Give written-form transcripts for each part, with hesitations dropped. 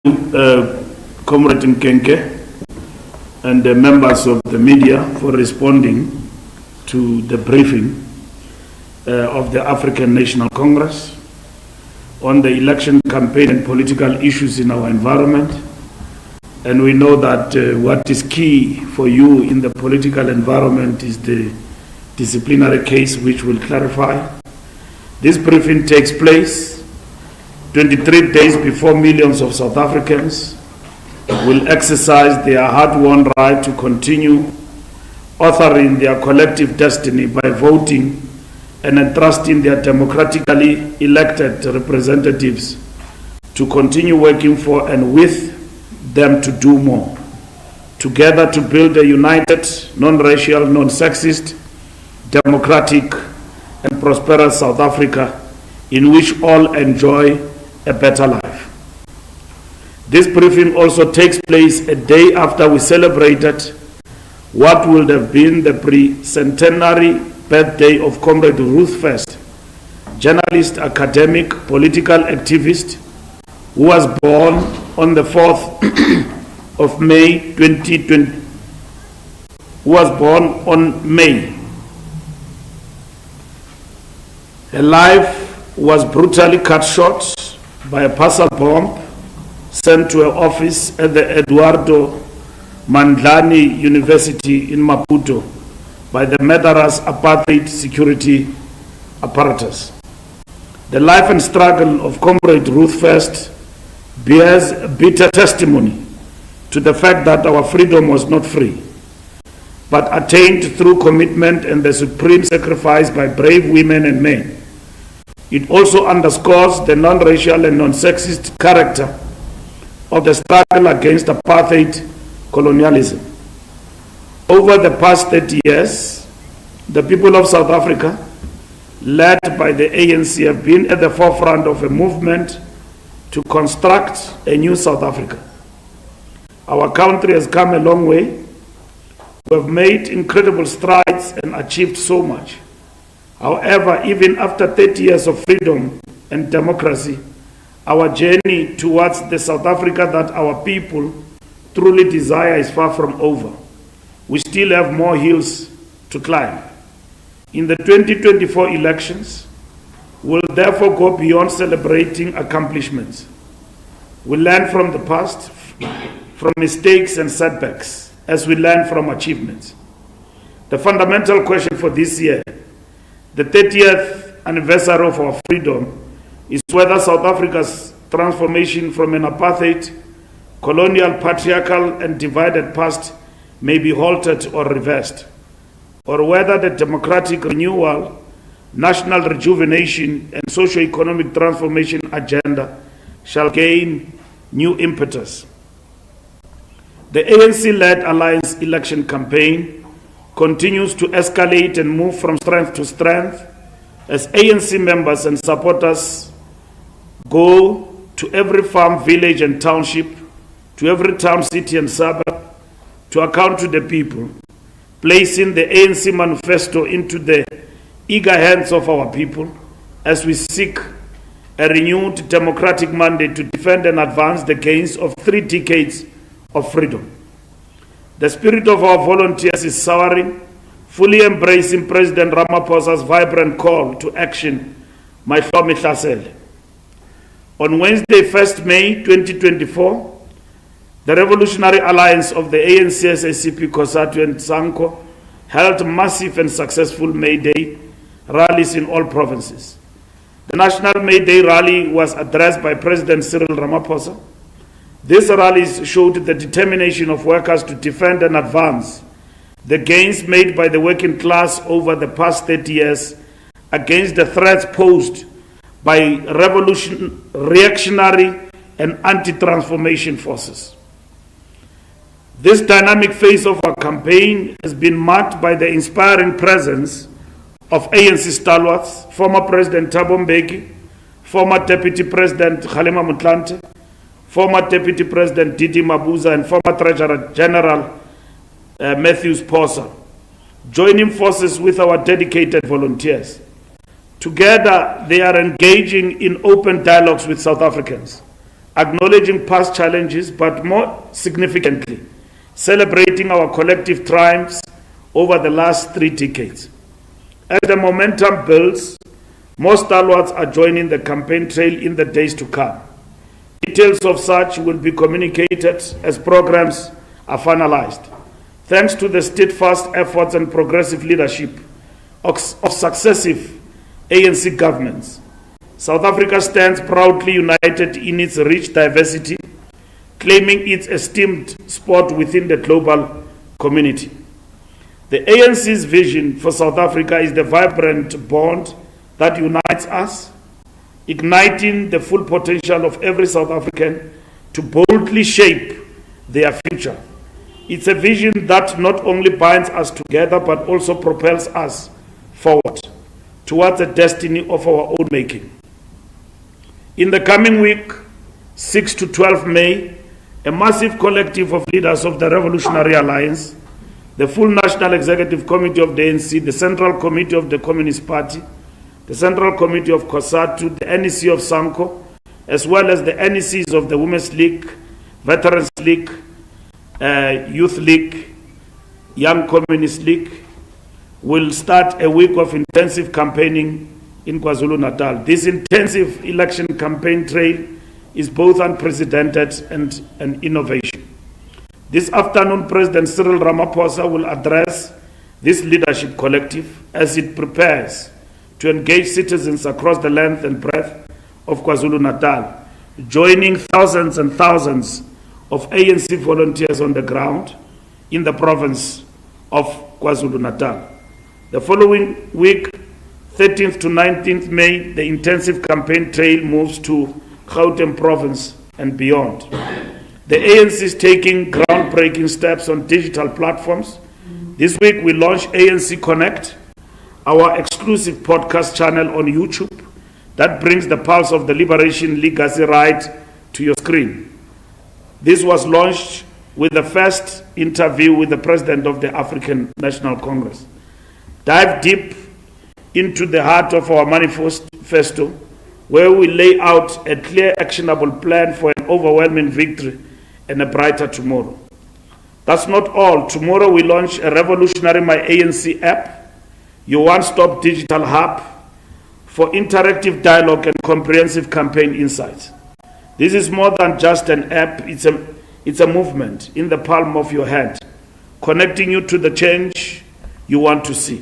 Comrade Nkenke and the members of the media for responding to the briefing of the African National Congress on the election campaign and political issues in our environment. And we know that what is key for you in the political environment is the disciplinary case, which will clarify. This briefing takes place 23 days before millions of South Africans will exercise their hard-won right to continue authoring their collective destiny by voting and entrusting their democratically elected representatives to continue working for and with them to do more, together to build a united, non-racial, non-sexist, democratic and prosperous South Africa in which all enjoy a better life. This briefing also takes place a day after we celebrated what would have been the pre-centenary birthday of Comrade Ruth First, journalist, academic, political activist, who was born on the 4th of May 2020, who was born on May. Her life was brutally cut short by a parcel bomb sent to her office at the Eduardo Mandlani University in Maputo by the murderous apartheid security apparatus. The life and struggle of Comrade Ruth First bears bitter testimony to the fact that our freedom was not free, but attained through commitment and the supreme sacrifice by brave women and men. It also underscores the non-racial and non-sexist character of the struggle against apartheid colonialism. Over the past 30 years, the people of South Africa, led by the ANC, have been at the forefront of a movement to construct a new South Africa. Our country has come a long way. We have made incredible strides and achieved so much. However, even after 30 years of freedom and democracy, our journey towards the South Africa that our people truly desire is far from over. We still have more hills to climb. In the 2024 elections, we'll therefore go beyond celebrating accomplishments. We learn from the past, from mistakes and setbacks, as we learn from achievements. The fundamental question for this year, the 30th anniversary of our freedom, is whether South Africa's transformation from an apartheid, colonial, patriarchal and divided past may be halted or reversed, or whether the democratic renewal, national rejuvenation and socio-economic transformation agenda shall gain new impetus. The ANC-led Alliance election campaign continues to escalate and move from strength to strength as ANC members and supporters go to every farm, village and township, to every town, city and suburb, to account to the people, placing the ANC manifesto into the eager hands of our people as we seek a renewed democratic mandate to defend and advance the gains of 3 decades of freedom. The spirit of our volunteers is soaring, fully embracing President Ramaphosa's vibrant call to action, Mahlomi Hlasele. On Wednesday, 1st May 2024, the Revolutionary Alliance of the ANC SG Fikile and Sanko held massive and successful May Day rallies in all provinces. The National May Day rally was addressed by President Cyril Ramaphosa. These rallies showed the determination of workers to defend and advance the gains made by the working class over the past 30 years against the threats posed by reactionary and anti-transformation forces. This dynamic phase of our campaign has been marked by the inspiring presence of ANC stalwarts, former President Thabo Mbeki, former Deputy President Kgalema Motlanthe, former Deputy President Didi Mabuza, and former Treasurer General Matthews Posa, joining forces with our dedicated volunteers. Together, they are engaging in open dialogues with South Africans, acknowledging past challenges, but more significantly, celebrating our collective triumphs over the last 3 decades. As the momentum builds, more stalwarts are joining the campaign trail in the days to come. Details of such will be communicated as programs are finalized. Thanks to the steadfast efforts and progressive leadership of successive ANC governments, South Africa stands proudly united in its rich diversity, claiming its esteemed spot within the global community. The ANC's vision for South Africa is the vibrant bond that unites us, igniting the full potential of every South African to boldly shape their future. It's a vision that not only binds us together, but also propels us forward towards a destiny of our own making. In the coming week, 6 to 12 May, a massive collective of leaders of the Revolutionary Alliance, the full National Executive Committee of the ANC, the Central Committee of the Communist Party, the Central Committee of COSATU, the NEC of SAMCO, as well as the NECs of the Women's League, Veterans League, Youth League, Young Communist League, will start a week of intensive campaigning in KwaZulu-Natal. This intensive election campaign trail is both unprecedented and an innovation. This afternoon, President Cyril Ramaphosa will address this leadership collective as it prepares to engage citizens across the length and breadth of KwaZulu-Natal, joining thousands and thousands of ANC volunteers on the ground in the province of KwaZulu-Natal. The following week, 13th to 19th May, the intensive campaign trail moves to Gauteng province and beyond. The ANC is taking groundbreaking steps on digital platforms. This week we launched ANC Connect, our exclusive podcast channel on YouTube that brings the pulse of the Liberation Legacy right to your screen. This was launched with the first interview with the President of the African National Congress. Dive deep into the heart of our manifesto, where we lay out a clear, actionable plan for an overwhelming victory and a brighter tomorrow. That's not all. Tomorrow we launch a revolutionary My ANC app, your one-stop digital hub for interactive dialogue and comprehensive campaign insights. This is more than just an app, it's a movement in the palm of your hand, connecting you to the change you want to see.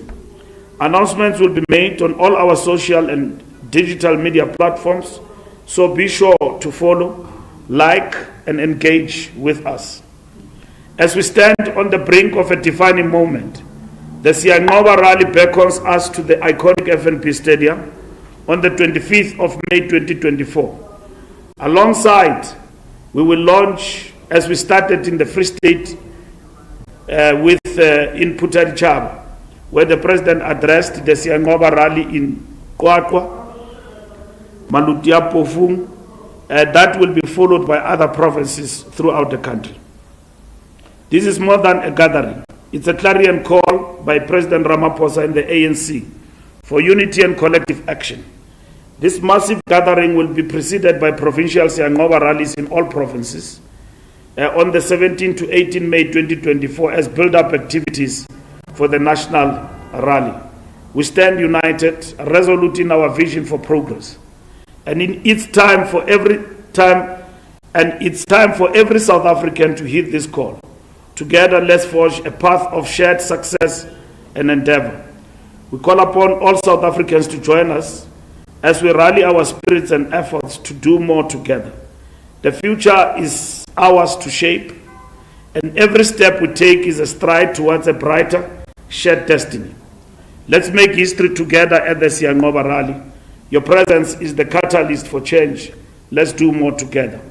Announcements will be made on all our social and digital media platforms, so be sure to follow, like, and engage with us. As we stand on the brink of a defining moment, the Siyanqoba rally beckons us to the iconic FNB Stadium on the 25th of May 2024. Alongside, we will launch, as we started in the Free State in Putarichaba, where the President addressed the Siyanqoba rally in Qwaqwa, Malutia Pofung. That will be followed by other provinces throughout the country. This is more than a gathering. It's a clarion call by President Ramaphosa and the ANC for unity and collective action. This massive gathering will be preceded by provincial Siyanqoba rallies in all provinces on the 17 to 18 May 2024 as build-up activities for the national rally. We stand united, resolute in our vision for progress. And it's time for every South African to heed this call. Together, let's forge a path of shared success and endeavor. We call upon all South Africans to join us as we rally our spirits and efforts to do more together. The future is ours to shape, and every step we take is a stride towards a brighter, shared destiny. Let's make history together at the Siyanqoba rally. Your presence is the catalyst for change. Let's do more together.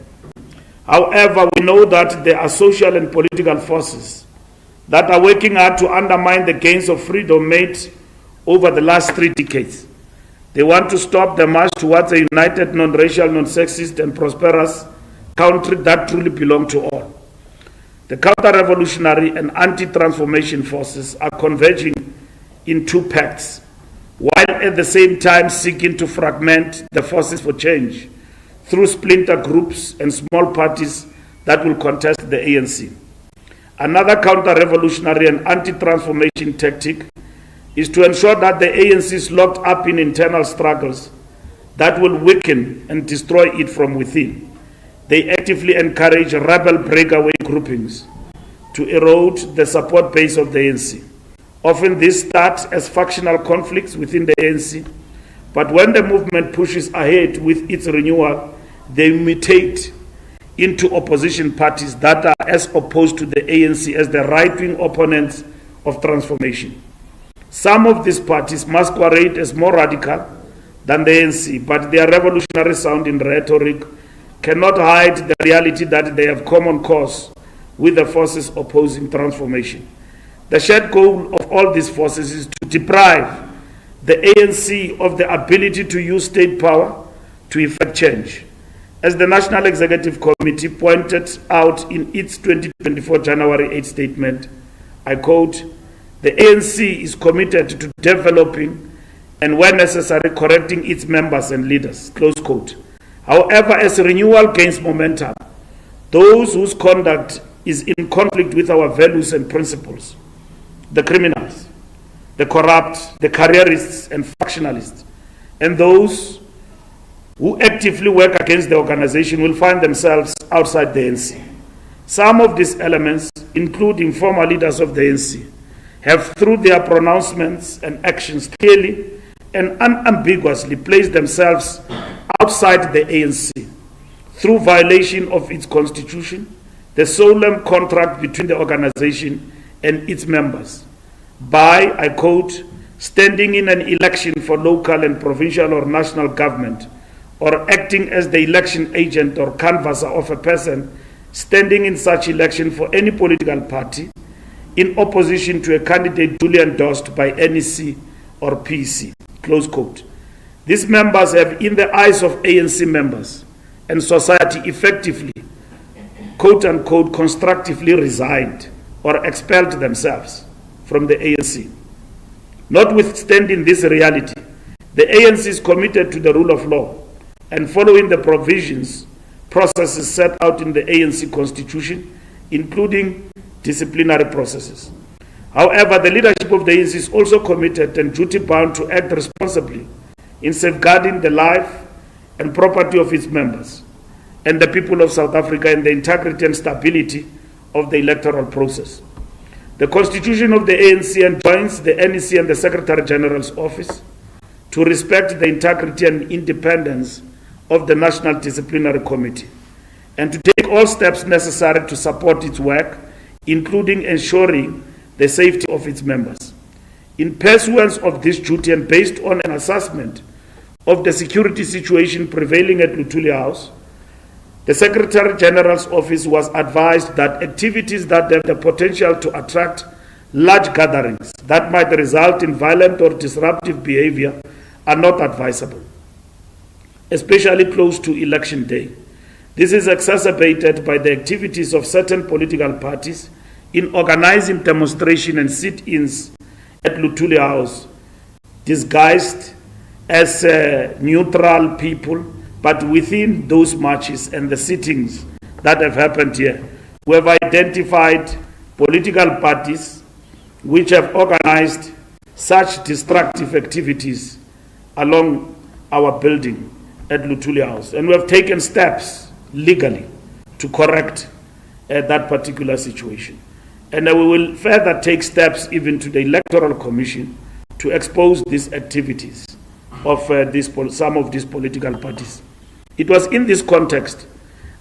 However, we know that there are social and political forces that are working hard to undermine the gains of freedom made over the last 3 decades. They want to stop the march towards a united, non-racial, non-sexist, and prosperous country that truly belongs to all. The counter-revolutionary and anti-transformation forces are converging in 2 pacts, while at the same time seeking to fragment the forces for change through splinter groups and small parties that will contest the ANC. Another counter-revolutionary and anti-transformation tactic is to ensure that the ANC is locked up in internal struggles that will weaken and destroy it from within. They actively encourage rebel breakaway groupings to erode the support base of the ANC. Often these start as factional conflicts within the ANC, but when the movement pushes ahead with its renewal, they mutate into opposition parties that are as opposed to the ANC as the right-wing opponents of transformation. Some of these parties masquerade as more radical than the ANC, but their revolutionary sounding rhetoric cannot hide the reality that they have common cause with the forces opposing transformation. The shared goal of all these forces is to deprive the ANC of the ability to use state power to effect change. As the National Executive Committee pointed out in its 2024 January 8 statement, I quote, "The ANC is committed to developing and where necessary correcting its members and leaders," close quote. However, as renewal gains momentum, those whose conduct is in conflict with our values and principles, the criminals, the corrupt, the careerists and factionalists, and those who actively work against the organization will find themselves outside the ANC. Some of these elements, including former leaders of the ANC, have through their pronouncements and actions clearly and unambiguously placed themselves outside the ANC through violation of its constitution, the solemn contract between the organization and its members, by, I quote, "standing in an election for local and provincial or national government, or acting as the election agent or canvasser of a person standing in such election for any political party in opposition to a candidate duly endorsed by NEC or PC," close quote. These members have, in the eyes of ANC members and society, effectively, quote-unquote, constructively resigned or expelled themselves from the ANC. Notwithstanding this reality, the ANC is committed to the rule of law and following the processes set out in the ANC constitution, including disciplinary processes. However, the leadership of the ANC is also committed and duty-bound to act responsibly in safeguarding the life and property of its members and the people of South Africa and the integrity and stability of the electoral process. The Constitution of the ANC enjoins the NEC and the Secretary General's office to respect the integrity and independence of the National Disciplinary Committee and to take all steps necessary to support its work, including ensuring the safety of its members. In pursuance of this duty and based on an assessment of the security situation prevailing at Luthuli House, the Secretary General's office was advised that activities that have the potential to attract large gatherings that might result in violent or disruptive behavior are not advisable, especially close to election day. This is exacerbated by the activities of certain political parties in organizing demonstrations and sit-ins at Luthuli House, disguised as neutral people, but within those marches and the sittings that have happened here, we have identified political parties which have organized such destructive activities along our building at Luthuli House. And we have taken steps legally to correct that particular situation. And we will further take steps even to the Electoral Commission to expose these activities of some of these political parties. It was in this context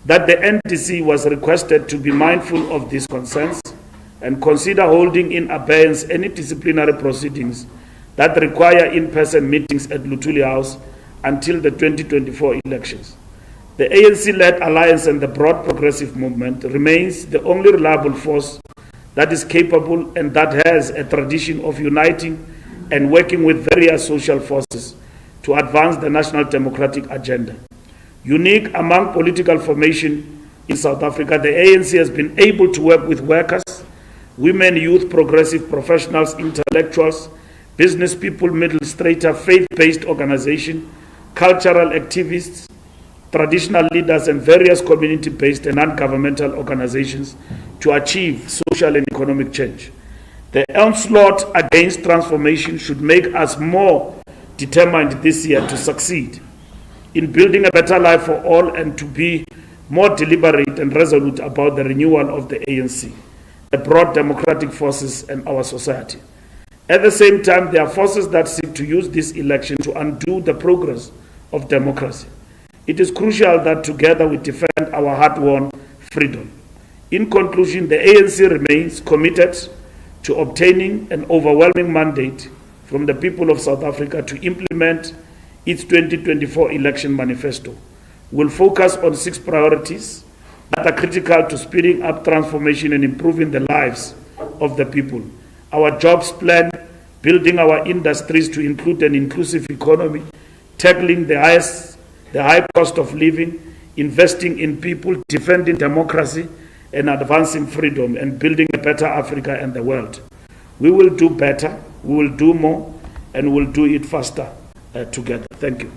that the NDC was requested to be mindful of these concerns and consider holding in abeyance any disciplinary proceedings that require in-person meetings at Luthuli House until the 2024 elections. The ANC-led alliance and the broad progressive movement remains the only reliable force that is capable and that has a tradition of uniting and working with various social forces to advance the national democratic agenda. Unique among political formation in South Africa, the ANC has been able to work with workers, women, youth, progressive professionals, intellectuals, business people, middle strata, faith-based organizations, cultural activists, traditional leaders and various community-based and non-governmental organizations to achieve social and economic change. The onslaught against transformation should make us more determined this year to succeed in building a better life for all and to be more deliberate and resolute about the renewal of the ANC, the broad democratic forces and our society. At the same time, there are forces that seek to use this election to undo the progress of democracy. It is crucial that together we defend our hard-won freedom. In conclusion, the ANC remains committed to obtaining an overwhelming mandate from the people of South Africa to implement its 2024 election manifesto. We'll focus on 6 priorities that are critical to speeding up transformation and improving the lives of the people. Our jobs plan, building our industries to include an inclusive economy, tackling the high cost of living, investing in people, defending democracy, and advancing freedom, and building a better Africa and the world. We will do better, we will do more, and we'll do it faster together. Thank you.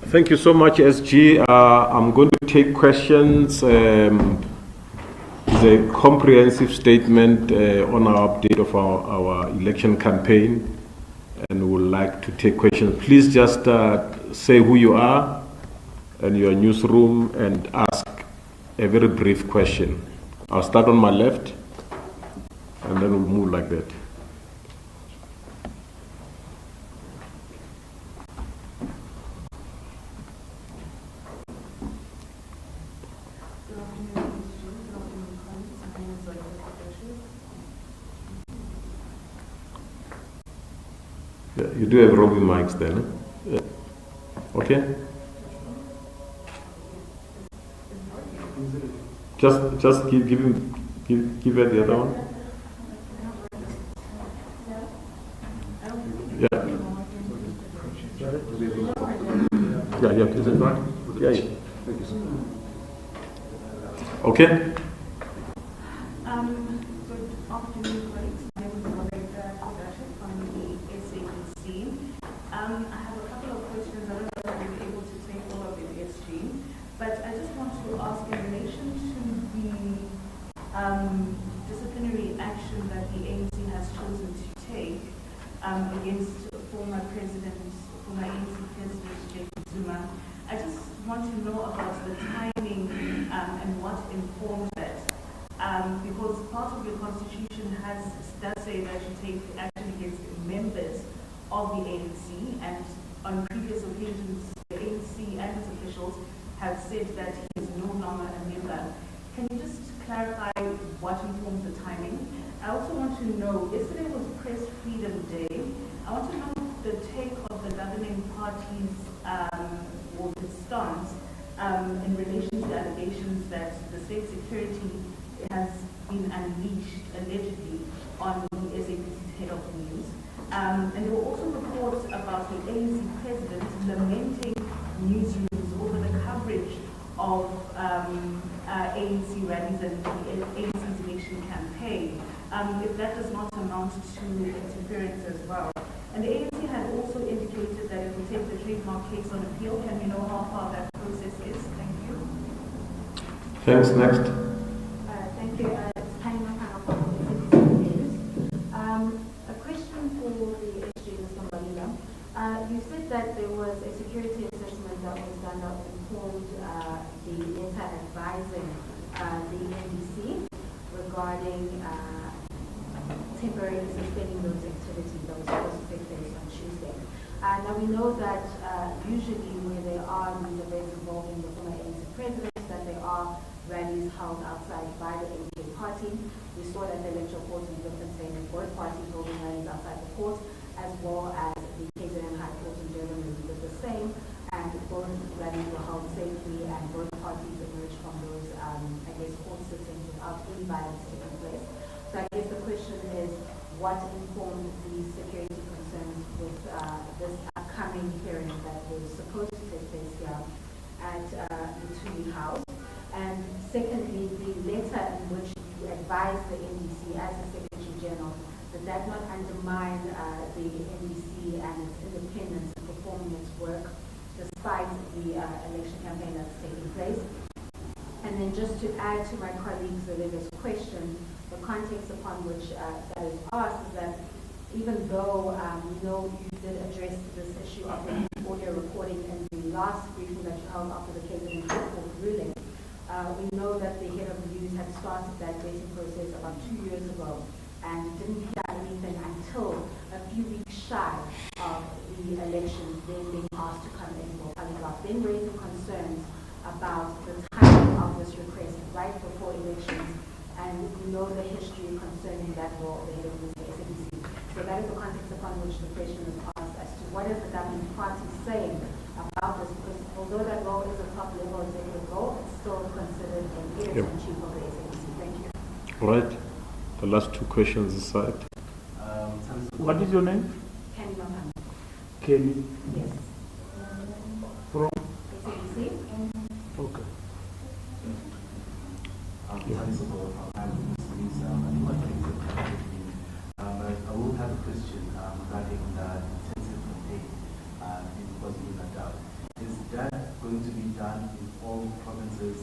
Thank you so much, SG. I'm going to take questions. The comprehensive statement on our update of our election campaign, and we would like to take questions. Please just say who you are and your newsroom and ask a very brief question. I'll start on my left and then we'll move like that. Yeah, you do have roving mics then. Yeah. Okay. Just give her the other one. Yeah. Yeah. Is it right? Yeah. Okay. Good afternoon, colleagues. My name is Margareta from the SABC. I have a couple of questions. I don't know if I'll be able to take all of it, SG, but I just want to ask in relation to the disciplinary action that the ANC has chosen to take against former ANC President Jacob Zuma. I just want to know about the timing and what informed that. Because part of your constitution does say that you take action against members of the ANC, and on previous occasions, the ANC and its officials have said that he is no longer a member. Can you just clarify what informs the timing? I also want to know, yesterday was Press Freedom Day. I want to know the take of the governing party's or the stance in relation to allegations that the state security has been unleashed, allegedly, on the SABC's head of news. And there were also reports about the ANC president lamenting newsrooms over the coverage of ANC rallies and the ANC's election campaign, if that does not amount to interference as well. And the ANC had also indicated that it will take the trademark case on appeal. Can we know how far that process is? Thank you. Thanks. Next. Thank you. It's Tanya Makana from the SABC News. A question for the SG Mbalula. You said that there was a security assessment that was done that informed the letter advising the NDC regarding temporarily suspending those activities that was supposed to take place on Tuesday. Now we know that usually where there are these events involving the former ANC president, that there are rallies held outside by the ANC party. We saw that the electoral court in Bloemfontein and both parties holding rallies outside the court, as well as the KZN High Court in Durban did the same, and both rallies were held safely and both parties emerged from those, court sittings without any violence taking place. So I guess the question is, what informed the security concerns with this upcoming hearing that was supposed to take place here at the Tuli House? And secondly, the letter in which you advised the NDC as the Secretary General, did that not undermine the NDC and its independence in performing its work despite the election campaign that's taking place. And then just to add to my colleague Zolega's question, the context upon which that is asked is that even though we know you did address this issue of the audio recording in the last briefing that you held after the KZN High Court ruling, we know that the head of the news had started that vetting process about 2 years ago and didn't hear anything until a few weeks shy of the election, then being asked to come in for polygraph, then raising concerns about the timing of this request right before elections, and we know the history concerning that role of the head of the SABC. So that is the context upon which the question is asked as to what is the governing party saying about this, because although that role is a top-level executive role, it's still considered an editor-in-chief of the SABC. Thank you. All right. The last two questions aside. What is your name? Kenny Mohammed. Kenny. Yes. From? SABC. Okay. I will have a question regarding the intensive campaign in KwaZulu-Natal. Is that going to be done in all provinces,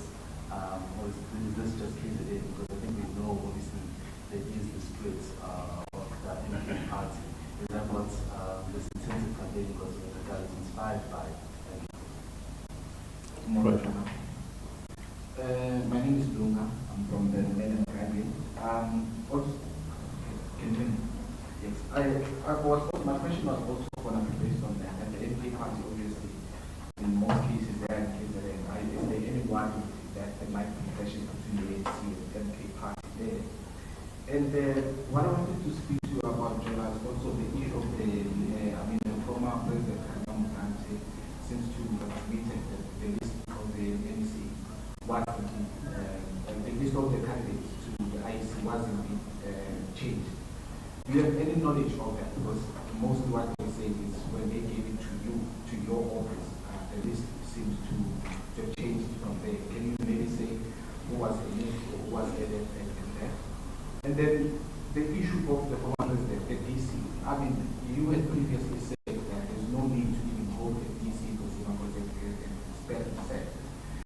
or is this just KZN? Because I think we know, obviously, there is the split of the MK party. Is that what this intensive campaign in KwaZulu-Natal is inspired by? My name is Lunga. I'm from the Northern Caribbean. Yes. My question was also going to be based on that. And the MK party, obviously, in most cases, they are in KZN. Is there any worry that there might be clashes between the ANC and the MK party there? And what I wanted to speak to you about, Jola, is also the issue of the former president, seems to have admitted that the list of the ANC was the list of the candidates to the IEC was indeed changed. Do you have any knowledge of that? Because mostly what they say is when they gave it to you, to your office, the list seems to have changed from there. Can you maybe say who was elected, who was added, and that? And then the issue of the former president, the DC. I mean, you had previously said that there's no need to even hold the DC because Zuma was it's better to say.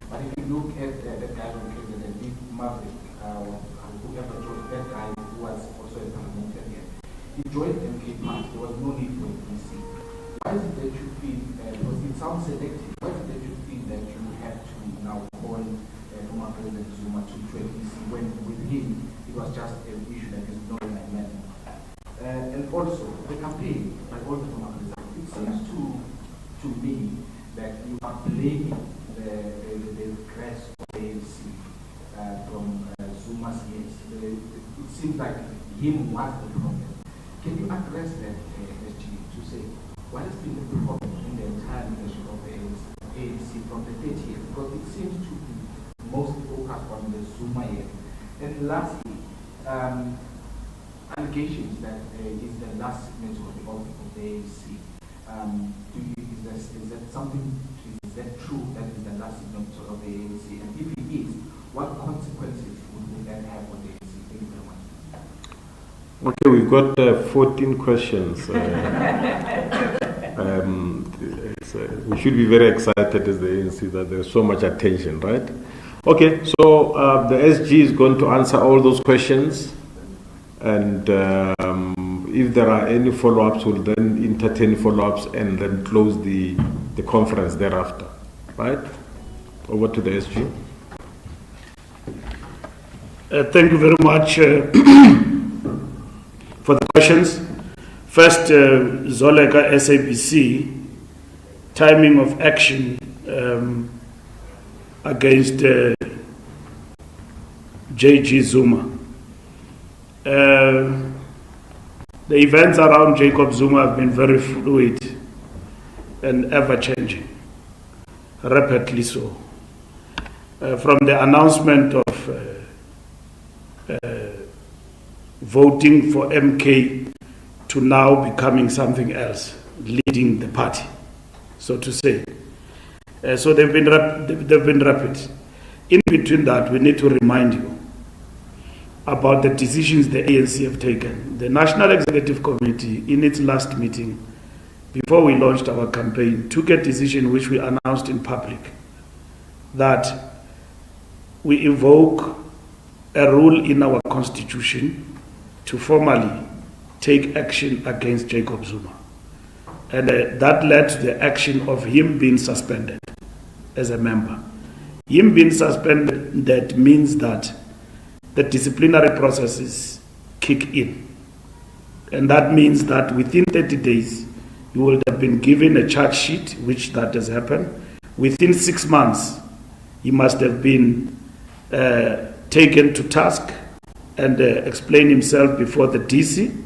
But if you look at the guy who came in, the big Maverick, whoever joined that guy who was also a parliamentarian, he joined MK Party. There was no need for a DC. Why is it that you feel, because it sounds selective, why is it that you feel that you have to now call former President Zuma to a DC when with him it was just an issue that is not an amendment? And also, the campaign by all the former presidents, it seems to me that you are blaming the crest of the ANC from Zuma's years. It seems like him was the problem. Can you address that, SG, to say what has been the problem in the entire leadership of the ANC from the 30 years? Because it seems to be mostly focused on the Zuma year. And lastly, allegations that is the last signature of the ANC. Is that something? Is that true? That is the last signature of the ANC? And if it is, what consequences would that have on the ANC? Thank you very much. Okay, we've got 14 questions. We should be very excited as the ANC that there's so much attention, right? Okay, so the SG is going to answer all those questions, and if there are any follow-ups, we'll then entertain follow-ups and then close the conference thereafter, right? Over to the SG. Thank you very much for the questions. First, Zolega SABC, timing of action against JG Zuma. The events around Jacob Zuma have been very fluid and ever-changing, rapidly so. From the announcement of voting for MK to now becoming something else, leading the party, so to say. So they've been rapid. In between that, we need to remind you about the decisions the ANC have taken. The National Executive Committee, in its last meeting, before we launched our campaign, took a decision which we announced in public, that we evoke a rule in our constitution to formally take action against Jacob Zuma. And that led to the action of him being suspended as a member. Him being suspended, that means that the disciplinary processes kick in. And that means that within 30 days, you will have been given a charge sheet, which that has happened. Within 6 months, he must have been taken to task and explain himself before the DC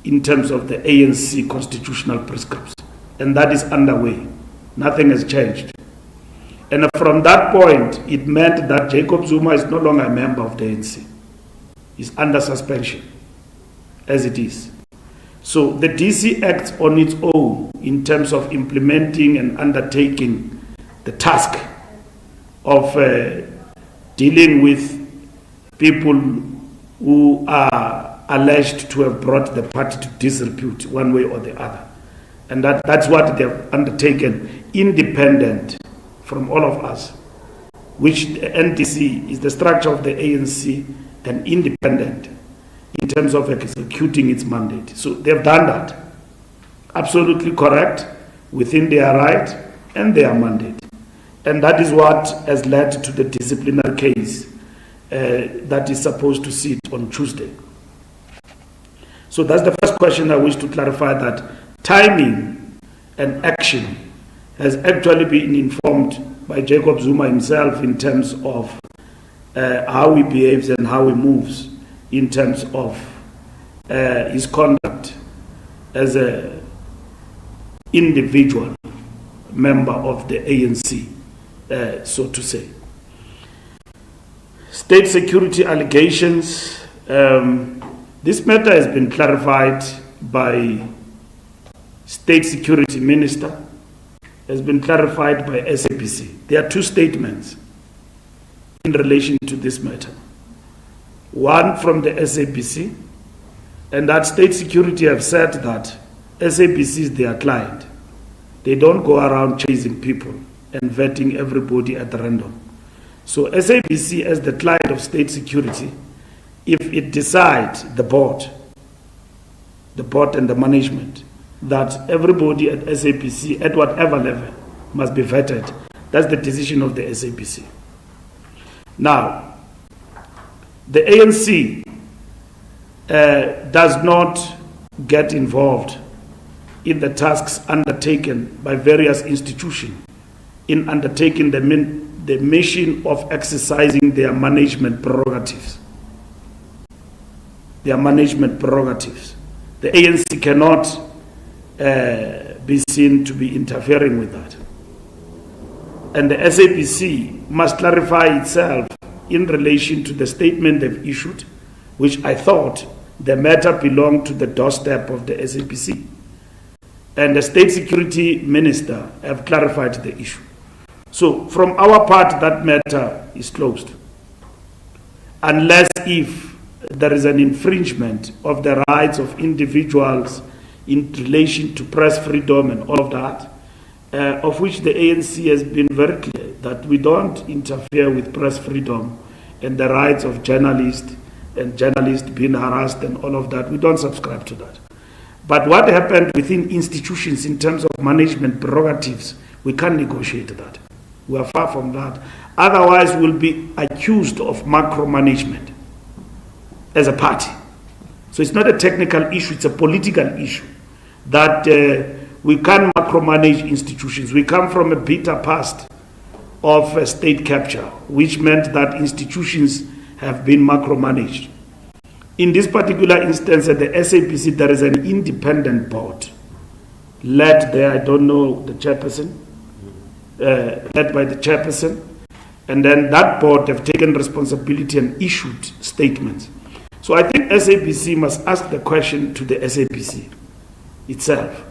in terms of the ANC constitutional prescripts. And that is underway. Nothing has changed. And from that point, it meant that Jacob Zuma is no longer a member of the ANC. He's under suspension, as it is. So the DC acts on its own in terms of implementing and undertaking the task of dealing with people who are alleged to have brought the party to disrepute one way or the other. And that's what they've undertaken, independent from all of us, which the NDC is the structure of the ANC and independent in terms of executing its mandate. So they've done that. Absolutely correct, within their right and their mandate. And that is what has led to the disciplinary case that is supposed to sit on Tuesday. So that's the first question I wish to clarify, that timing and action has actually been informed by Jacob Zuma himself in terms of how he behaves and how he moves in terms of his conduct as an individual member of the ANC, so to say. State security allegations. This matter has been clarified by State Security Minister, has been clarified by SABC. There are two statements in relation to this matter. One from the SABC, and that State Security have said that SABC is their client. They don't go around chasing people and vetting everybody at random. So SABC, as the client of State Security, if it decides, the board and the management, that everybody at SABC at whatever level must be vetted, that's the decision of the SABC. Now, the ANC does not get involved in the tasks undertaken by various institutions in undertaking the mission of exercising their management prerogatives. Their management prerogatives. The ANC cannot be seen to be interfering with that. And the SABC must clarify itself in relation to the statement they've issued, which I thought the matter belonged to the doorstep of the SABC. And the State Security Minister have clarified the issue. So from our part, that matter is closed. Unless if there is an infringement of the rights of individuals in relation to press freedom and all of that, of which the ANC has been very clear that we don't interfere with press freedom and the rights of journalists and journalists being harassed and all of that. We don't subscribe to that. But what happened within institutions in terms of management prerogatives, we can't negotiate that. We are far from that. Otherwise, we'll be accused of macromanagement as a party. So it's not a technical issue, it's a political issue that we can't macromanage institutions. We come from a bitter past of state capture, which meant that institutions have been macromanaged. In this particular instance, at the SABC, there is an independent board led there, I don't know the chairperson, led by the chairperson, and then that board have taken responsibility and issued statements. So I think SABC must ask the question to the SABC itself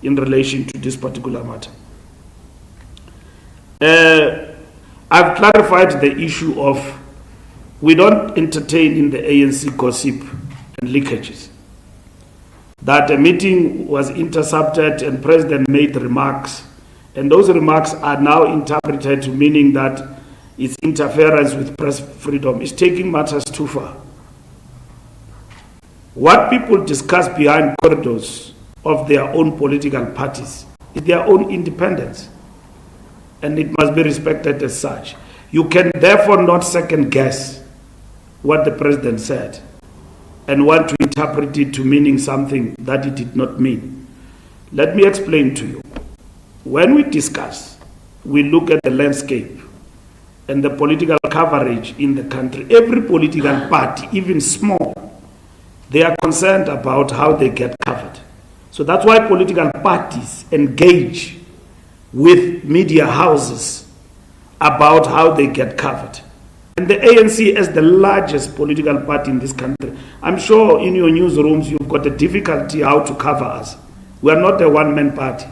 in relation to this particular matter. I've clarified the issue of we don't entertain in the ANC gossip and leakages. that a meeting was intercepted and President made remarks, and those remarks are now interpreted to meaning that it's interference with press freedom, is taking matters too far. What people discuss behind corridors of their own political parties is their own independence, and it must be respected as such. You can therefore not second guess what the president said and want to interpret it to meaning something that it did not mean. Let me explain to you. When we discuss, we look at the landscape and the political coverage in the country. Every political party, even small, they are concerned about how they get covered. So that's why political parties engage with media houses about how they get covered. And the ANC, as the largest political party in this country, I'm sure in your newsrooms you've got a difficulty how to cover us. We are not a one-man party.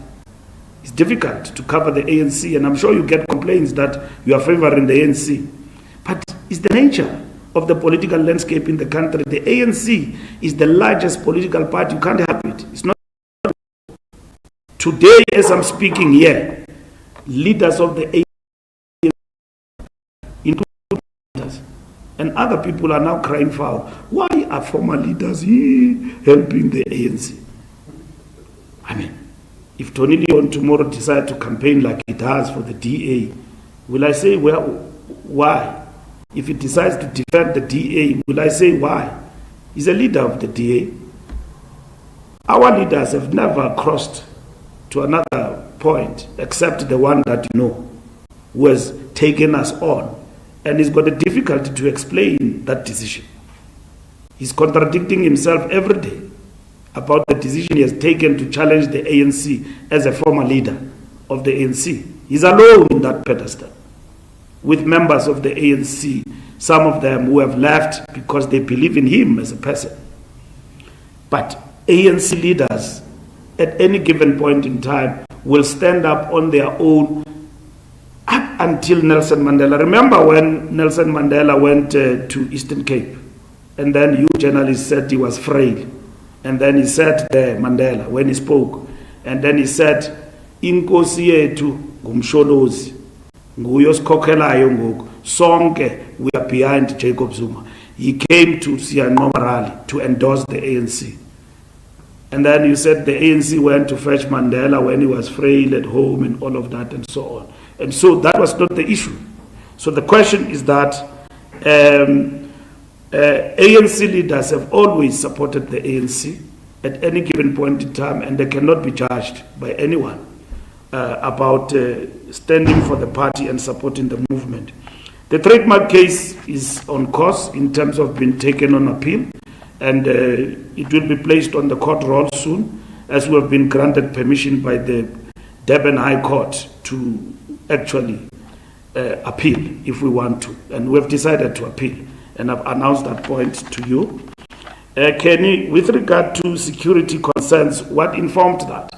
It's difficult to cover the ANC, and I'm sure you get complaints that you are favoring the ANC. But it's the nature of the political landscape in the country. The ANC is the largest political party. You can't help it. It's not. Today, as I'm speaking here, leaders of the ANC, including leaders, and other people are now crying foul. Why are former leaders helping the ANC? I mean, if Tony Leon tomorrow decides to campaign like he does for the DA, will I say, well, why? If he decides to defend the DA, will I say why? He's a leader of the DA. Our leaders have never crossed to another point except the one that you know, who has taken us on. And he's got a difficulty to explain that decision. He's contradicting himself every day about the decision he has taken to challenge the ANC as a former leader of the ANC. He's alone in that pedestal with members of the ANC, some of them who have left because they believe in him as a person. But ANC leaders at any given point in time will stand up on their own up until Nelson Mandela. Remember when Nelson Mandela went to Eastern Cape, and then you journalists said he was frail. And then he said there, Mandela, when he spoke, and then he said, Inkosi yethu ngumsholozi, nguye osikhokhelayo ngoku, sonke we are behind Jacob Zuma. He came to Siyanqoma rally to endorse the ANC. And then you said the ANC went to fetch Mandela when he was frail at home and all of that and so on. And so that was not the issue. So the question is that ANC leaders have always supported the ANC at any given point in time, and they cannot be judged by anyone about standing for the party and supporting the movement. The trademark case is on course in terms of being taken on appeal, and it will be placed on the court roll soon, as we have been granted permission by the Durban High Court to actually appeal if we want to, and we have decided to appeal. And I've announced that point to you. Kenny, with regard to security concerns, what informed that?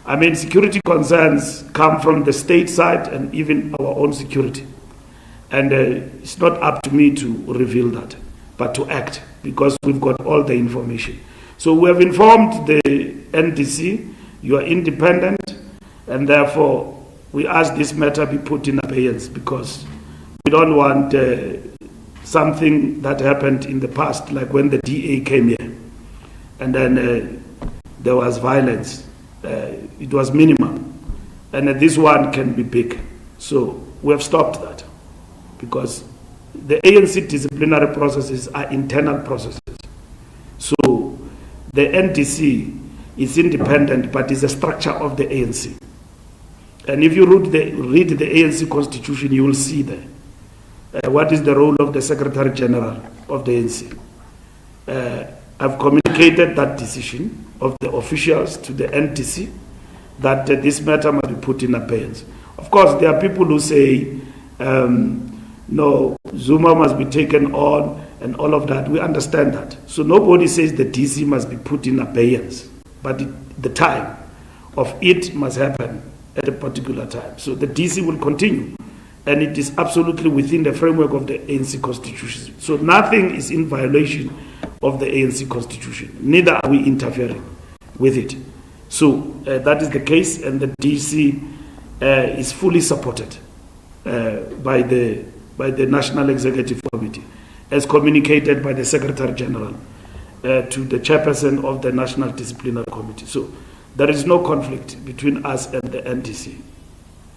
I mean, security concerns come from the state side and even our own security. And it's not up to me to reveal that, but to act, because we've got all the information. So we have informed the NDC, you are independent, and therefore we ask this matter be put in abeyance, because we don't want something that happened in the past, like when the DA came here, and then there was violence. It was minimum, and this one can be big. So we have stopped that, because the ANC disciplinary processes are internal processes. So the NDC is independent, but is a structure of the ANC. And if you read the ANC constitution, you will see there. What is the role of the Secretary General of the ANC? I've communicated that decision of the officials to the NTC that this matter must be put in abeyance. Of course, there are people who say, no, Zuma must be taken on and all of that. We understand that. So nobody says the DC must be put in abeyance, but the time of it must happen at a particular time. So the DC will continue. And it is absolutely within the framework of the ANC constitution. So nothing is in violation of the ANC constitution. Neither are we interfering. with it. So that is the case, and the DC is fully supported by the National Executive Committee, as communicated by the Secretary General to the chairperson of the National Disciplinary Committee. So there is no conflict between us and the NDC.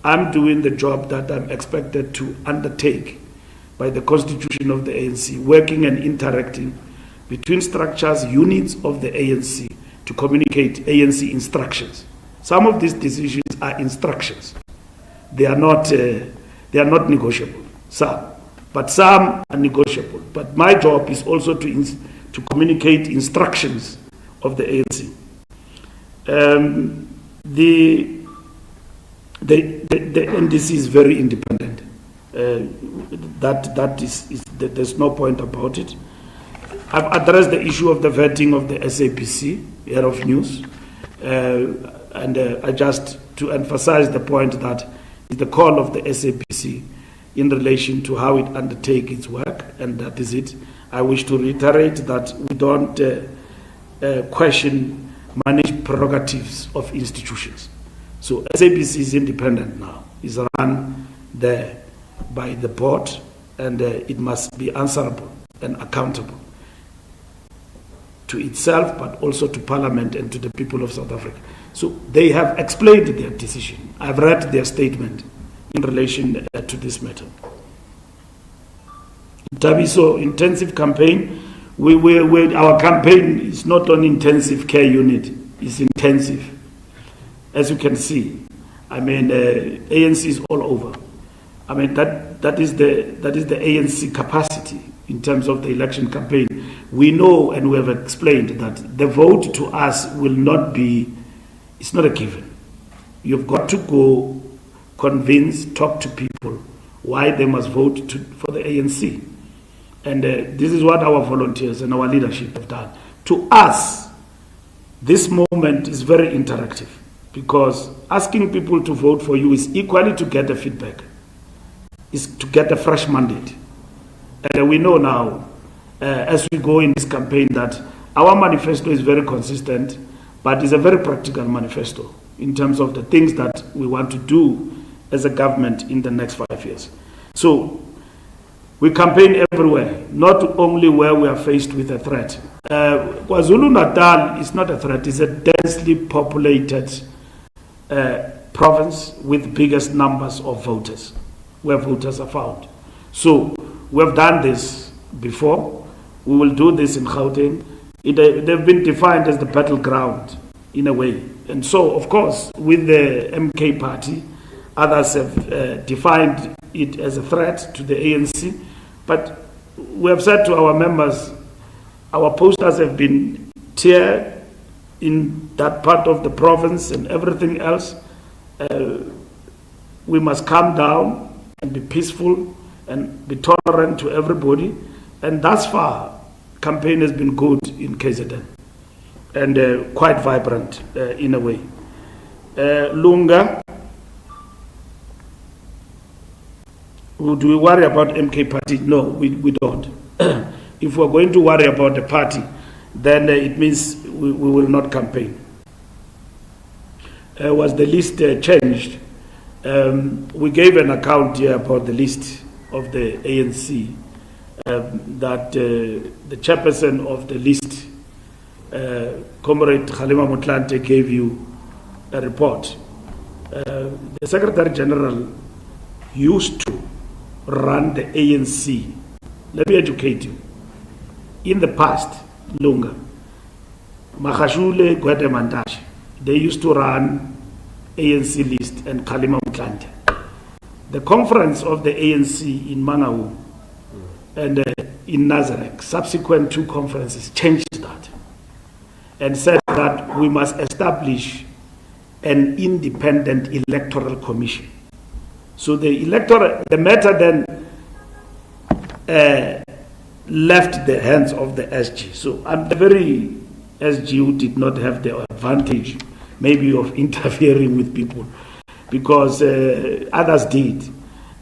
I'm doing the job that I'm expected to undertake by the Constitution of the ANC, working and interacting between structures, units of the ANC to communicate ANC instructions. Some of these decisions are instructions. They are not negotiable. But some are negotiable. But my job is also to communicate instructions of the ANC. The NDC is very independent. There's no point about it. I've addressed the issue of the vetting of the SABC, Year of News, and I just to emphasize the point that it's the call of the SABC in relation to how it undertakes its work, and that is it. I wish to reiterate that we don't question managed prerogatives of institutions. So SABC is independent now. It's run there by the board, and it must be answerable and accountable to itself, but also to Parliament and to the people of South Africa. So they have explained their decision. I've read their statement in relation to this matter. Tabiso intensive campaign. Our campaign is not on intensive care unit. It's intensive, as you can see. I mean, ANC is all over. I mean, that is the ANC capacity in terms of the election campaign. We know and we have explained that the vote to us will not be, it's not a given. You've got to go convince, talk to people why they must vote for the ANC. And this is what our volunteers and our leadership have done. To us, this moment is very interactive, because asking people to vote for you is equally to get the feedback, is to get a fresh mandate. And we know now, as we go in this campaign, that our manifesto is very consistent, but it's a very practical manifesto in terms of the things that we want to do as a government in the next 5 years. So we campaign everywhere, not only where we are faced with a threat. KwaZulu-Natal is not a threat, it's a densely populated province with biggest numbers of voters, where voters are found. So we have done this before. We will do this in Gauteng. They've been defined as the battleground in a way. And so, of course, with the MK party, others have defined it as a threat to the ANC. But we have said to our members, our posters have been teared in that part of the province and everything else. We must calm down and be peaceful and be tolerant to everybody. And thus far, campaign has been good in KZN and quite vibrant in a way. Lunga, do we worry about MK party? No, we don't. If we're going to worry about the party, then it means we will not campaign. Was the list changed? We gave an account here about the list of the ANC, that the chairperson of the list, Comrade Kgalema Motlanthe, gave you a report. The Secretary General used to run the ANC. Let me educate you. In the past, Lunga, Magashule, Gwede Mantashe, they used to run ANC list and Kgalema Motlanthe. The conference of the ANC in Mangaung and in Nazareth, subsequent two conferences, changed that and said that we must establish an independent electoral commission. So the matter then left the hands of the SG. So I'm the very SG who did not have the advantage maybe of interfering with people, because others did.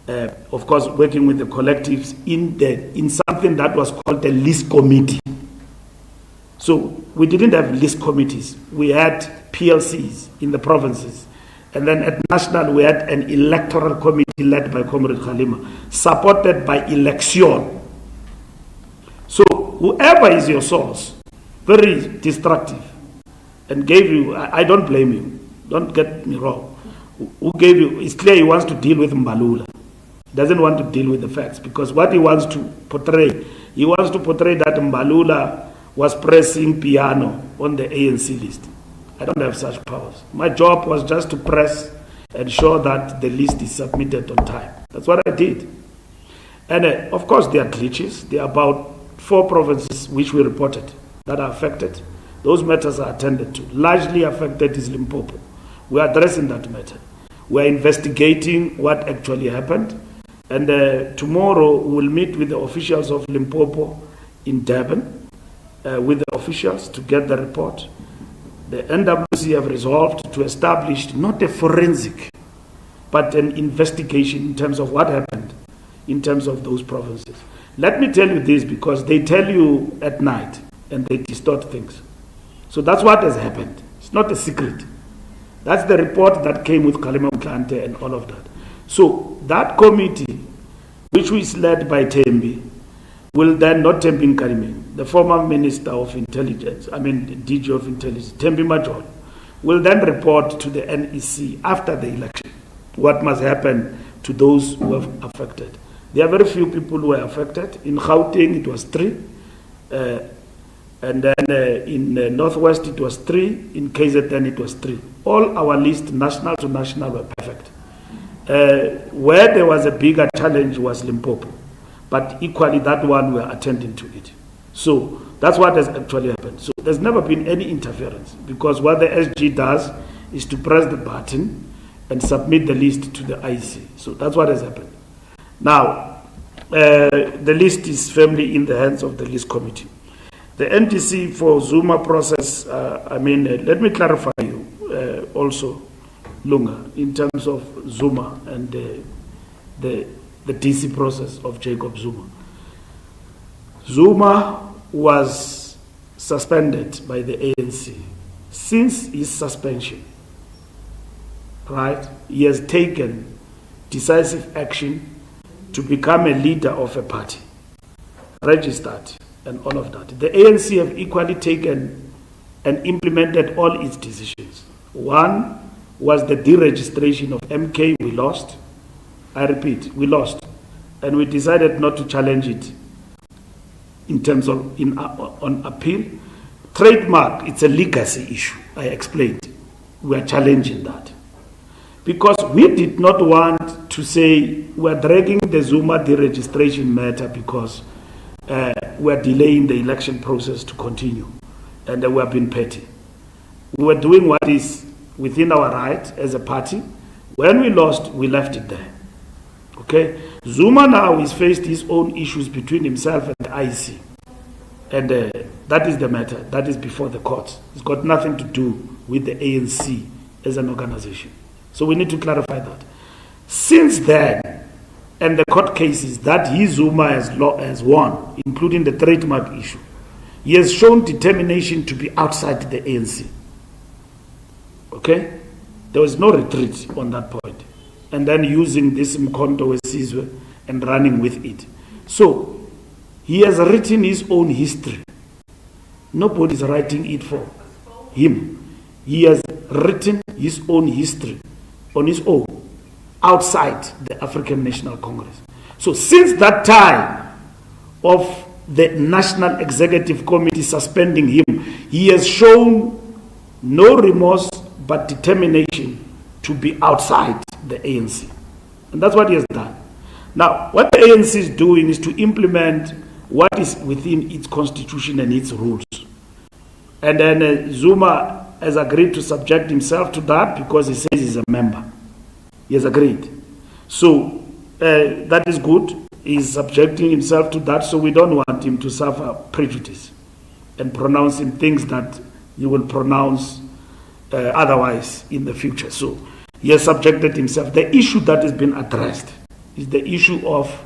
Of course, working with the collectives in something that was called the list committee. So we didn't have list committees. We had PLCs in the provinces. And then at national, we had an electoral committee led by Comrade Khalima, supported by election. So whoever is your source, very destructive, and gave you, I don't blame you, don't get me wrong. Who gave you, it's clear he wants to deal with Mbalula. He doesn't want to deal with the facts, because what he wants to portray that Mbalula was pressing piano on the ANC list. I don't have such powers. My job was just to press and ensure that the list is submitted on time. That's what I did. And of course, there are glitches. There are about 4 provinces which we reported that are affected. Those matters are attended to. Largely affected is Limpopo. We are addressing that matter. We are investigating what actually happened. And tomorrow we will meet with the officials of Limpopo in Durban, with the officials to get the report. The NWC have resolved to establish not a forensic, but an investigation in terms of what happened in terms of those provinces. Let me tell you this, because they tell you at night and they distort things. So that's what has happened. It's not a secret. That's the report that came with Kgalema Motlanthe and all of that. So that committee, which was led by Thembi, will then, not Thembi Nkariman, the former Minister of Intelligence, DG of Intelligence, Thembi Majol, will then report to the NEC after the election what must happen to those who are affected. There are very few people who were affected. In Gauteng it was 3, and then in Northwest it was 3, in KZN it was 3. All our list, national to national, were perfect. Where there was a bigger challenge was Limpopo, but equally that one we're attending to it. So that's what has actually happened. So there's never been any interference, because what the SG does is to press the button and submit the list to the IC. So that's what has happened. Now, the list is firmly in the hands of the list committee. The NTC for Zuma process, let me clarify you also, Lunga, in terms of Zuma and the DC process of Jacob Zuma. Zuma was suspended by the ANC. Since his suspension, right, he has taken decisive action to become a leader of a party, registered, and all of that. The ANC have equally taken and implemented all its decisions. One was the deregistration of MK. We lost. I repeat, we lost. And we decided not to challenge it in terms of on appeal. Trademark, it's a legacy issue. I explained. We are challenging that. Because we did not want to say we're dragging the Zuma deregistration matter because we're delaying the election process to continue. And we have been petty. We were doing what is within our right as a party. When we lost, we left it there. Okay? Zuma now has faced his own issues between himself and the IC. And that is the matter. That is before the courts. It's got nothing to do with the ANC as an organization. So we need to clarify that. Since then, and the court cases that Zuma has won, including the trademark issue, he has shown determination to be outside the ANC. Okay? There was no retreat on that point. And then using this Mkhonto Wesizwe and running with it. So, he has written his own history. Nobody is writing it for him. He has written his own history on his own, outside the African National Congress. So since that time of the National Executive Committee suspending him, he has shown no remorse but determination to be outside the ANC. And that's what he has done. Now, what the ANC is doing is to implement what is within its constitution and its rules. And then Zuma has agreed to subject himself to that because he says he's a member. He has agreed. So that is good. He's subjecting himself to that, so we don't want him to suffer prejudice and pronouncing things that he will pronounce otherwise in the future. So he has subjected himself. The issue that has been addressed is the issue of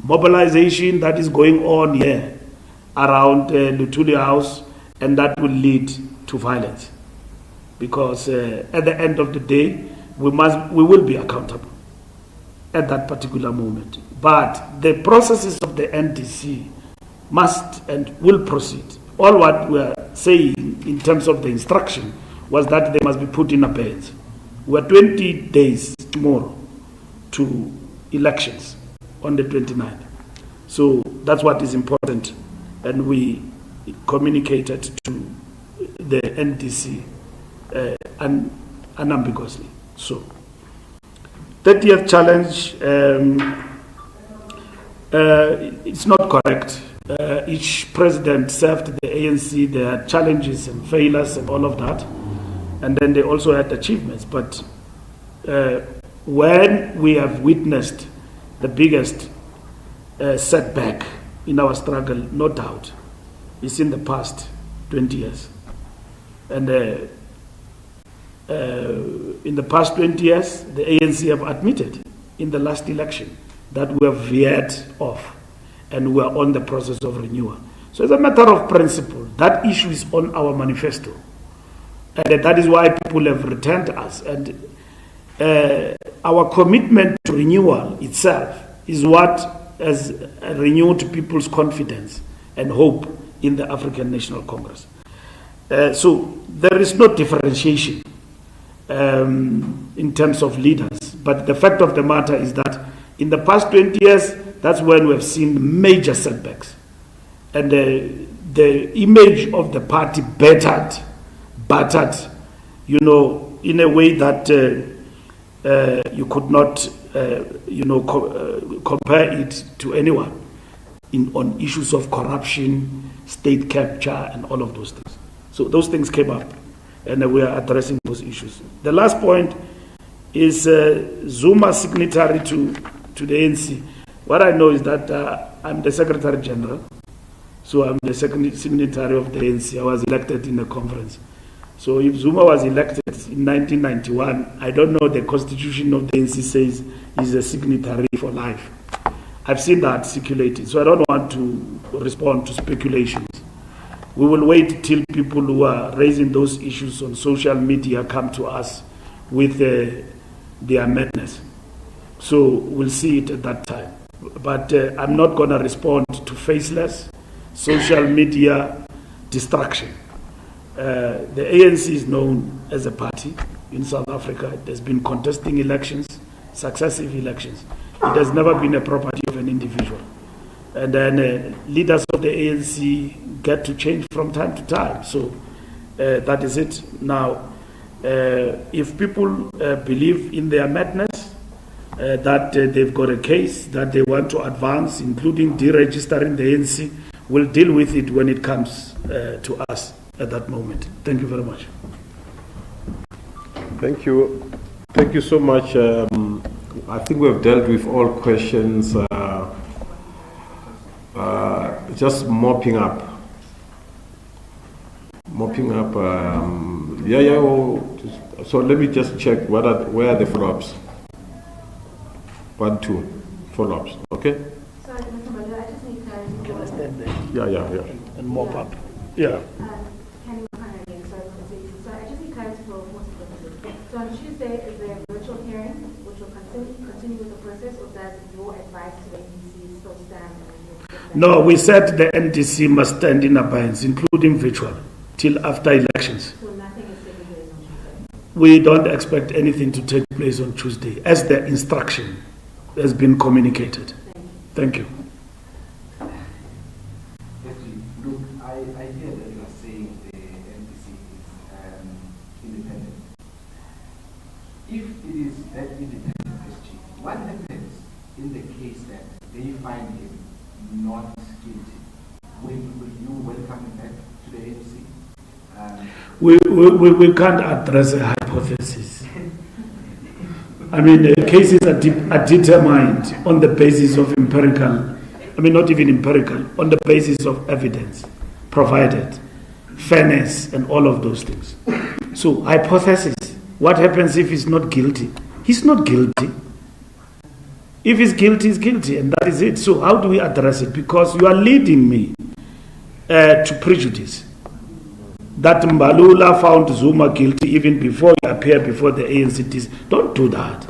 mobilization that is going on here around Luthuli House and that will lead to violence. Because at the end of the day, we will be accountable at that particular moment. But the processes of the NDC must and will proceed. All what we are saying in terms of the instruction was that they must be put in abeyance. We are 20 days tomorrow to elections on the 29th. So that's what is important, and we communicated to the NDC unambiguously. So 30th challenge, it's not correct. Each president served the ANC, there are challenges and failures and all of that, and then they also had achievements. But when we have witnessed the biggest setback in our struggle, no doubt, is in the past 20 years. And in the past 20 years, the ANC have admitted in the last election that we have veered off and we are on the process of renewal. So it's a matter of principle. That issue is on our manifesto. And that is why people have returned us. And our commitment to renewal itself is what has renewed people's confidence and hope in the African National Congress. So there is no differentiation in terms of leaders. But the fact of the matter is that in the past 20 years, that's when we have seen major setbacks. And the image of the party battered, you know, in a way that you could not, compare it to anyone on issues of corruption, state capture, and all of those things. So those things came up, and we are addressing those issues. The last point is Zuma signatory to the ANC. What I know is that I'm the Secretary General, so I'm the second signatory of the ANC. I was elected in a conference. So if Zuma was elected in 1991, I don't know, the constitution of the ANC says he's a signatory for life. I've seen that circulated, so I don't want to respond to speculations. We will wait till people who are raising those issues on social media come to us with their madness. So we'll see it at that time. But I'm not going to respond to faceless social media distraction. The ANC is known as a party in South Africa. It has been contesting elections, successive elections. It has never been a property of an individual. And then leaders of the ANC get to change from time to time. So that is it. Now, if people believe in their madness, that they've got a case that they want to advance, including deregistering the ANC, we'll deal with it when it comes to us at that moment. Thank you very much. Thank you. Thank you so much. I think we've dealt with all questions. Just mopping up. So let me just check where are the follow-ups. 1, 2 follow-ups. Okay. Sorry, Mr. Mbalula, I just need clarity. Can I stand there? Yeah. And mop up. Yeah. So I just need clarity for most of the. So on Tuesday, is there a virtual hearing which will continue with the process, or does your advice to the NDC still stand? No, we said the NDC must stand in abeyance, including virtual, till after elections. So nothing is taking place on Tuesday? We don't expect anything to take place on Tuesday, as the instruction has been communicated. Thank you. Look, I hear that you are saying the NDC is independent. If it is that independent, SG, what happens in the case that they find him not guilty? Will you welcome him back to the ANC? We can't address a hypothesis. I mean, cases are determined on the basis of empirical, not even empirical, on the basis of evidence provided, fairness, and all of those things. So, hypothesis, what happens if he's not guilty? He's not guilty. If he's guilty, he's guilty, and that is it. So, how do we address it? Because you are leading me to prejudice. that Mbalula found Zuma guilty even before he appeared before the ANC. Don't do that.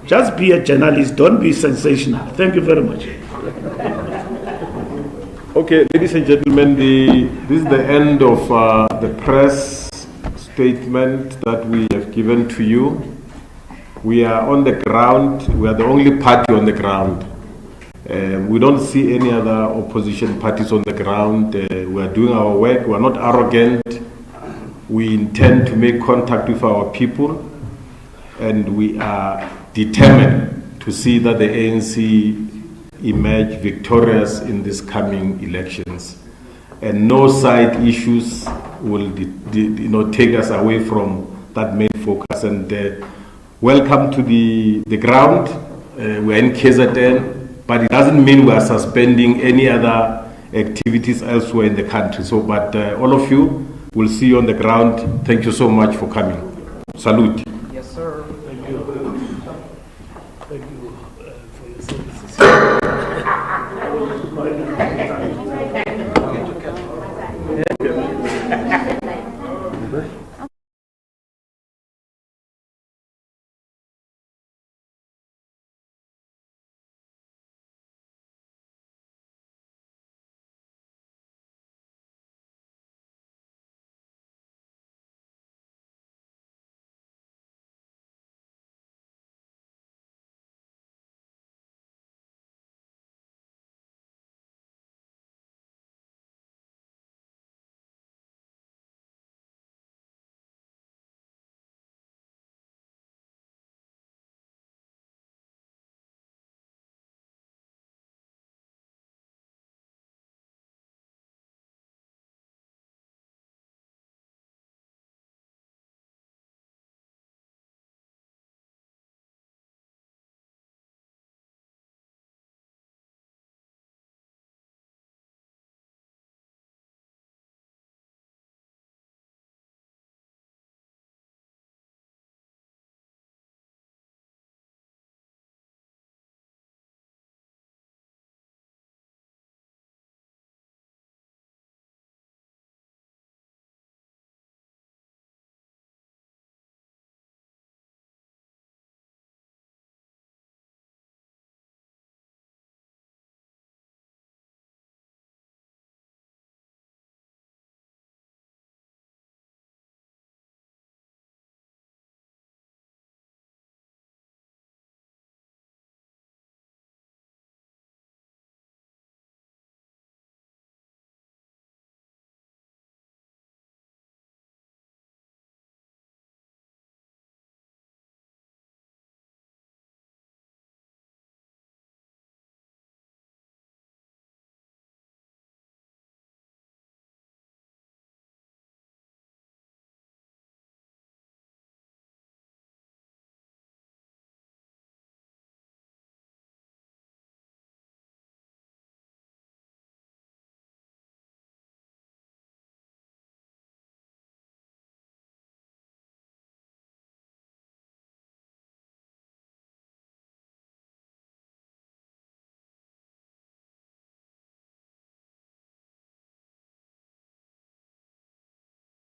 Just be a journalist. Don't be sensational. Thank you very much. Okay, ladies and gentlemen, this is the end of the press statement that we have given to you. We are on the ground. We are the only party on the ground. We don't see any other opposition parties on the ground. We are doing our work. We are not arrogant. We intend to make contact with our people, and we are determined to see that the ANC emerge victorious in these coming elections. And no side issues will take us away from that main focus. And welcome to the ground. We are in KZN. But it doesn't mean we are suspending any other activities elsewhere in the country. So, but all of you, will see you on the ground. Thank you so much for coming. Salute.